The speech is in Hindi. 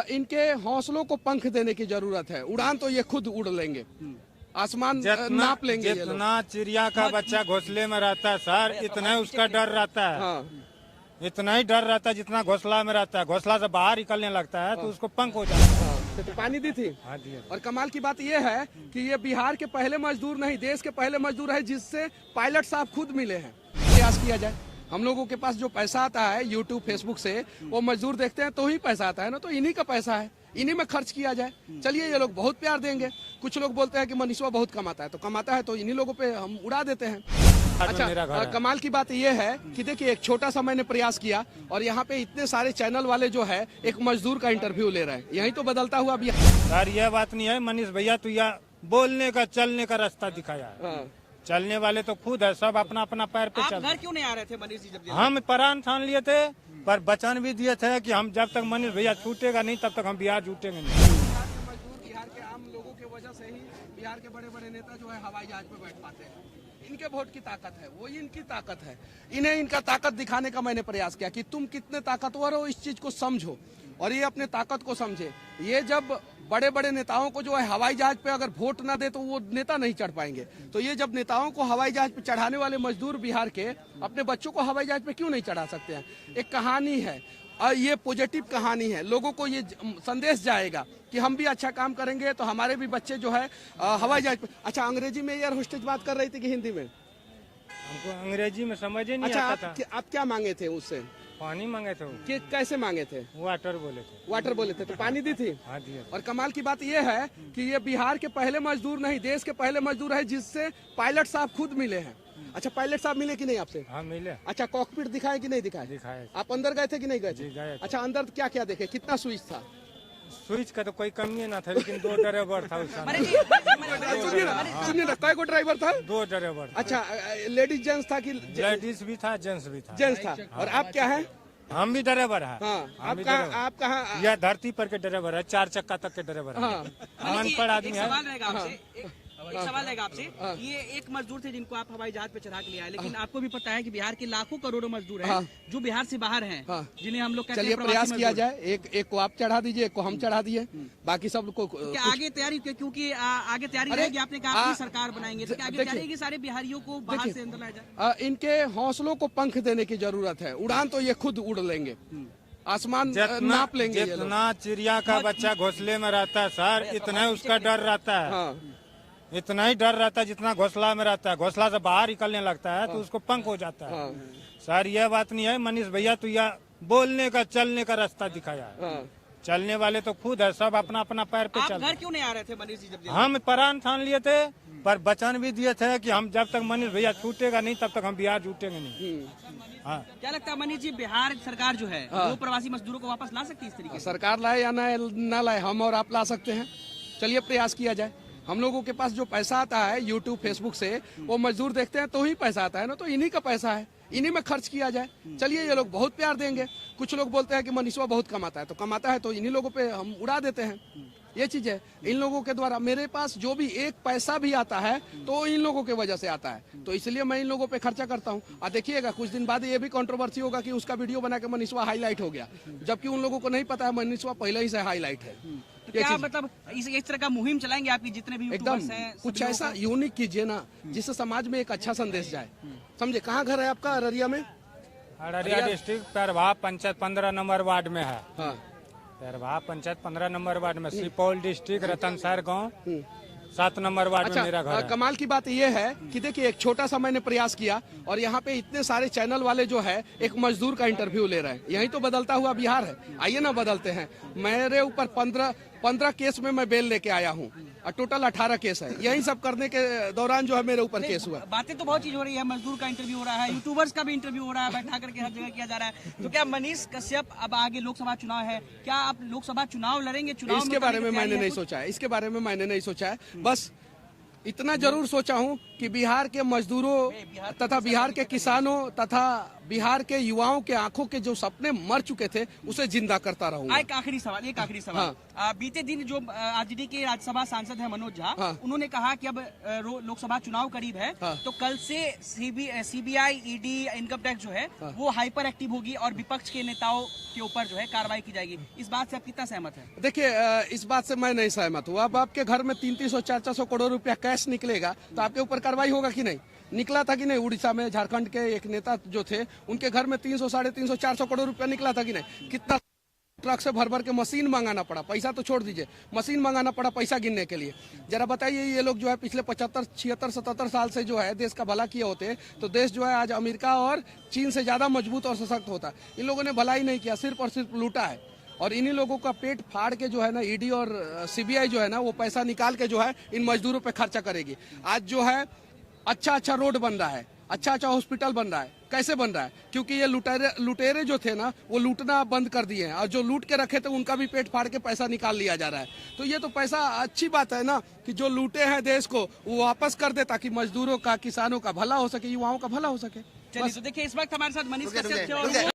इनके हौसलों को पंख देने की जरूरत है। उड़ान तो ये खुद उड़ लेंगे, आसमान नाप लेंगे ये लोग। जितना चिड़िया का बच्चा घोंसले में रहता है सर, इतना ही उसका डर रहता है। हाँ। इतना ही डर रहता है जितना घोंसला में रहता है। घोंसला से बाहर निकलने लगता है तो उसको पंख हो जाता है। तो पानी दी थी। हाँ जी। और कमाल की बात यह है कि ये बिहार के पहले मजदूर नहीं, देश के पहले मजदूर है जिससे पायलट साहब खुद मिले हैं। प्रयास किया जाए। हम लोगों के पास जो पैसा आता है यूट्यूब फेसबुक से, वो मजदूर देखते हैं तो ही पैसा आता है ना, तो इन्हीं का पैसा है, इन्हीं में खर्च किया जाए। चलिए, ये लोग बहुत प्यार देंगे। कुछ लोग बोलते हैं कि मनीषवा बहुत कमाता है, तो कमाता है तो इन्हीं लोगों पे हम उड़ा देते हैं। अच्छा, कमाल की बात यह है कि देखिए, एक छोटा सा मैंने प्रयास किया और यहाँ पे इतने सारे चैनल वाले जो है एक मजदूर का इंटरव्यू ले रहे हैं। यही तो बदलता हुआ अभी। सर ये बात नहीं है मनीष भैया, तो यह बोलने का चलने का रास्ता दिखाया है। चलने वाले तो खुद है, सब अपना अपना पैर पे चल। घर क्यों नहीं आ रहे थे मनीष जी जब? हम प्राण ठान लिए थे, पर वचन भी दिए थे कि हम जब तक मनीष भैया छूटेगा नहीं तब तक हम बिहार छूटेंगे नहीं। मजदूर बिहार के आम लोगों की वजह से ही बिहार के बड़े बड़े नेता जो है हवाई जहाज पे बैठ पाते हैं। इनके वोट की ताकत है, वो इनकी ताकत है। इन्हें इनका ताकत दिखाने का मैंने प्रयास किया कि तुम कितने ताकतवर हो, इस चीज को समझो और ये अपने ताकत को समझे। ये जब बड़े बड़े नेताओं को जो है हवाई जहाज पे अगर वोट ना दे तो वो नेता नहीं चढ़ पाएंगे। तो ये जब नेताओं को हवाई जहाज पे चढ़ाने वाले मजदूर बिहार के अपने बच्चों को हवाई जहाज पे क्यों नहीं चढ़ा सकते हैं? एक कहानी है और ये पॉजिटिव कहानी है। लोगों को ये संदेश जाएगा कि हम भी अच्छा काम करेंगे तो हमारे भी बच्चे जो है हवाई जहाज पे। अच्छा, अंग्रेजी में एयर होस्टेज बात कर रही थी कि हिंदी में? हमको अंग्रेजी में समझ ही नहीं आता था। आप क्या मांगे थे उससे? पानी मांगे थे। कि कैसे मांगे थे? वाटर बोले थे। वाटर बोले थे, तो पानी दी थी। हाँ जी। और कमाल की बात यह है कि ये बिहार के पहले मजदूर नहीं, देश के पहले मजदूर है जिससे पायलट साहब खुद मिले हैं। अच्छा, पायलट साहब मिले कि नहीं आपसे? हाँ मिले। अच्छा, कॉकपिट दिखाए कि नहीं दिखाए? दिखाए। आप अंदर गए थे कि नहीं गए थे? गए। अच्छा, अंदर क्या क्या देखे? कितना स्विच था? स्विच का तो कोई कमी ना था, लेकिन 2 ड्राइवर था उस समय। सुनिए ना, कई को ड्राइवर था? 2 ड्राइवर। अच्छा, लेडीज जेंट्स था कि? लेडीज भी था, जेंट्स भी था। जेंट्स था। और आप क्या है? हम भी ड्राइवर है। हाँ, आप कहाँ? यह धरती पर के ड्राइवर है, 4 चक्का तक के ड्राइवर है। अनपढ़ आदमी है। एक सवाल रहेगा आपसे। ये एक मजदूर थे जिनको आप हवाई जहाज पे चढ़ा के ले आए, लेकिन आपको भी पता है कि बिहार के लाखों करोड़ों मजदूर हैं जो बिहार से बाहर हैं, जिन्हें हम लोग चलिए प्रयास किया जाए। एक को आप चढ़ा दीजिए, एक को हम चढ़ा दिए, बाकी सब को आगे तैयारी, क्योंकि आगे तैयारी रहेगी। आपने कहा अपनी सरकार बनाएंगे, तो आगे तैयारी कि सारे बिहारियों को बाहर से अंदर लाया जाए। इनके हौसलों को पंख देने की जरूरत है। उड़ान तो ये खुद उड़ लेंगे, आसमान नाप लेंगे। जितना चिड़िया का बच्चा घोंसले में रहता है सर, इतना ही उसका डर रहता है। इतना ही डर रहता है जितना घोंसला में रहता है। घोंसला से बाहर निकलने लगता है तो उसको पंख हो जाता है। सर ये बात नहीं है मनीष भैया, तो यह बोलने का चलने का रास्ता दिखाया है। चलने वाले तो खुद है, सब अपना अपना पैर पे चल। घर क्यों नहीं आ रहे थे मनीष जी जब? हम प्राण ठान लिए थे, पर वचन भी दिए थे कि हम जब तक मनीष भैया छूटेगा नहीं तब तक हम बिहार छूटेंगे नहीं। हाँ। क्या लगता है मनीष जी, बिहार सरकार जो है वो प्रवासी मजदूरों को वापस ला सकती है इस तरीके से? सरकार लाए या न लाए, हम और आप ला सकते हैं। चलिए प्रयास किया जाए। हम लोगों के पास जो पैसा आता है यूट्यूब फेसबुक से, वो मजदूर देखते हैं तो ही पैसा आता है ना, तो इन्हीं का पैसा है, इन्हीं में खर्च किया जाए। चलिए, ये लोग बहुत प्यार देंगे। कुछ लोग बोलते हैं कि मनीषवा बहुत कमाता है, तो कमाता है तो इन्हीं लोगों पे हम उड़ा देते हैं। ये चीज है। इन लोगों के द्वारा मेरे पास जो भी एक पैसा भी आता है तो इन लोगों की वजह से आता है, तो इसलिए मैं इन लोगों पे खर्चा करता हूँ। और देखिएगा कुछ दिन बाद ये भी कंट्रोवर्सी होगा कि उसका वीडियो बना के मनीषवा हाईलाइट हो गया, जबकि उन लोगों को नहीं पता है मनीषवा पहले ही से हाईलाइट है। तो क्या मतलब इस तरह का मुहिम चलाएंगे आपकी जितने भी एकदम कुछ ऐसा यूनिक कीजिए ना जिससे समाज में एक अच्छा संदेश जाए। समझे? कहाँ घर है आपका? अररिया में? Araria district Pairwa panchayat 15 number ward में है। पैरवा पंचायत 15 नंबर वार्ड में। सुपौल डिस्ट्रिक्ट रतनसर गाँव 7 नंबर वार्ड में मेरा घर है। कमाल की बात यह है कि देखिए, एक छोटा सा मैंने प्रयास किया और यहाँ पे इतने सारे चैनल वाले जो है एक मजदूर का इंटरव्यू ले रहे हैं। यही तो बदलता हुआ बिहार है। आइए ना बदलते हैं। मेरे ऊपर 15 केस में मैं बेल लेके आया हूँ और टोटल 18 केस है। यही सब करने के दौरान जो है मेरे ऊपर केस हुआ। बातें तो बहुत चीज हो रही है, मजदूर का इंटरव्यू हो रहा है, यूट्यूबर्स का भी इंटरव्यू हो रहा है, बैठा करके हर जगह किया जा रहा है। तो क्या मनीष कश्यप, अब आगे लोकसभा चुनाव है, क्या आप लोकसभा चुनाव लड़ेंगे? चुनाव इसके बारे में मैंने नहीं सोचा है, इसके बारे में मैंने नहीं सोचा है। बस इतना जरूर सोचा हूँ कि कि बिहार के मजदूरों तथा बिहार के किसानों तथा बिहार के युवाओं के आंखों के जो सपने मर चुके थे उसे जिंदा करता रहूंगा। एक आखिरी सवाल। बीते दिन जो आरजेडी के राज्यसभा सांसद हैं मनोज झा, उन्होंने कहा कि अब लोकसभा चुनाव करीब है, तो कल से सीबीआई, ईडी, इनकम टैक्स जो है वो हाइपर एक्टिव होगी और विपक्ष के नेताओं के ऊपर जो है कार्रवाई की जाएगी। इस बात से आप कितना सहमत है? देखिए, इस बात से मैं नहीं सहमत हूँ। अब आपके घर में 300-400 करोड़ रुपया कैश निकलेगा तो आपके ऊपर कार्रवाई होगा कि नहीं? निकला था कि नहीं? उड़ीसा में झारखंड के एक नेता जो थे उनके घर में 300, 350, 400 करोड़ रुपया निकला था कि नहीं? कितना ट्रक से भर भर के मशीन मंगाना पड़ा, पैसा तो छोड़ दीजिए, मशीन मंगाना पड़ा पैसा गिनने के लिए। जरा बताइए, ये लोग जो है पिछले 75, 76, 77 साल से जो है देश का भला किए होते तो देश जो है आज अमेरिका और चीन से ज्यादा मजबूत और सशक्त होता। इन लोगों ने भलाई नहीं किया, सिर्फ और सिर्फ लूटा है। और इन्हीं लोगों का पेट फाड़ के जो है ना ईडी और सीबीआई जो है ना वो पैसा निकाल के जो है इन मजदूरों पे खर्चा करेगी। आज जो है अच्छा रोड बन रहा है, अच्छा हॉस्पिटल बन रहा है। कैसे बन रहा है? क्योंकि ये लुटेरे जो थे ना वो लूटना बंद कर दिए हैं और जो लूट के रखे थे उनका भी पेट फाड़ के पैसा निकाल लिया जा रहा है। तो ये तो पैसा अच्छी बात है ना कि जो लूटे हैं देश को वो वापस कर दे ताकि मजदूरों का, किसानों का भला हो सके, युवाओं का भला हो सके। चलिए, तो देखिए इस वक्त हमारे साथ मनीष कश्यप थे और